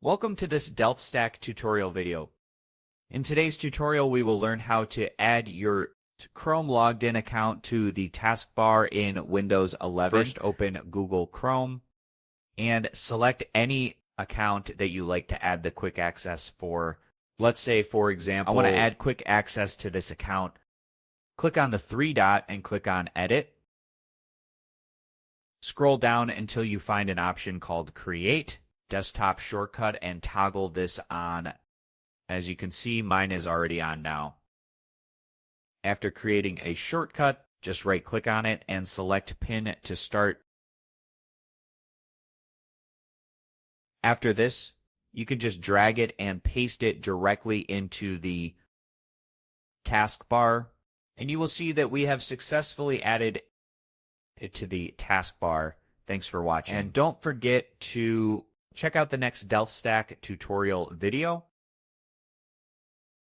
Welcome to this DelftStack tutorial video. In today's tutorial, we will learn how to add your Chrome logged in account to the taskbar in Windows 11. First, open Google Chrome and select any account that you like to add the quick access for. Let's say, for example, I want to add quick access to this account. Click on the three dot and click on Edit. Scroll down until you find an option called Create. Desktop shortcut and toggle this on. As you can see, mine is already on now. After creating a shortcut, just right click on it and select Pin to start. After this, you can just drag it and paste it directly into the taskbar, and you will see that we have successfully added it to the taskbar. Thanks for watching. And don't forget to check out the next DelftStack tutorial video.